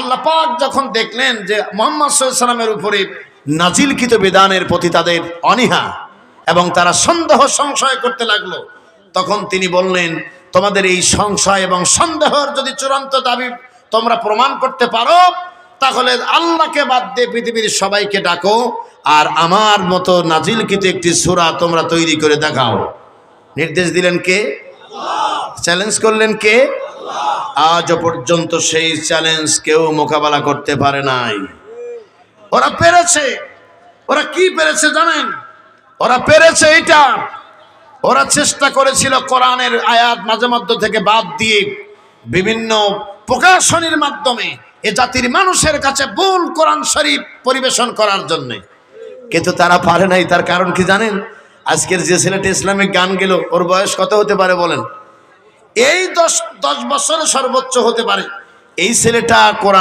আল্লাহ পাক যখন দেখলেন যে মুহাম্মদ সাল্লাল্লাহু আলাইহি ওয়াসাল্লামের উপরে নাজিলকৃত বিধানের প্রতি তাদের অনীহা এবং তারা সন্দেহ সংশয় করতে লাগলো, তখন তিনি বললেন, তোমাদের এই সংশয় এবং সন্দেহের যদি চূড়ান্ত দাবি তোমরা প্রমাণ করতে পারো, তাহলে আল্লাহকে বাদ দিয়ে পৃথিবীর সবাইকে ডাকো, আর আমার মতো নাজিলকৃত একটি সূরা তোমরা তৈরি করে দেখাও। নির্দেশ দিলেন কে? চ্যালেঞ্জ করলেন কে? আজও পর্যন্ত সেই চ্যালেঞ্জ কেউ মোকাবেলা করতে পারে নাই। ওরা পেরেছে। ওরা কি পেরেছে জানেন? ওরা পেরেছে এটা, ওরা চেষ্টা করেছিল কোরআনের আয়াত মাঝে মধ্যে থেকে বাদ দিয়ে বিভিন্ন প্রকাশনীর মাধ্যমে এ জাতির মানুষের কাছে ভুল কোরআন শরীফ পরিবেশন করার জন্য, কিন্তু তারা পারে নাই। তার কারণ কি জানেন? আজকের যে ছেলেটা ইসলামিক গান গেল, ওর বয়স কত হতে পারে বলেন? এই 10 বছর সর্বোচ্চ হতে পারে। এই ছেলেটা কোরআন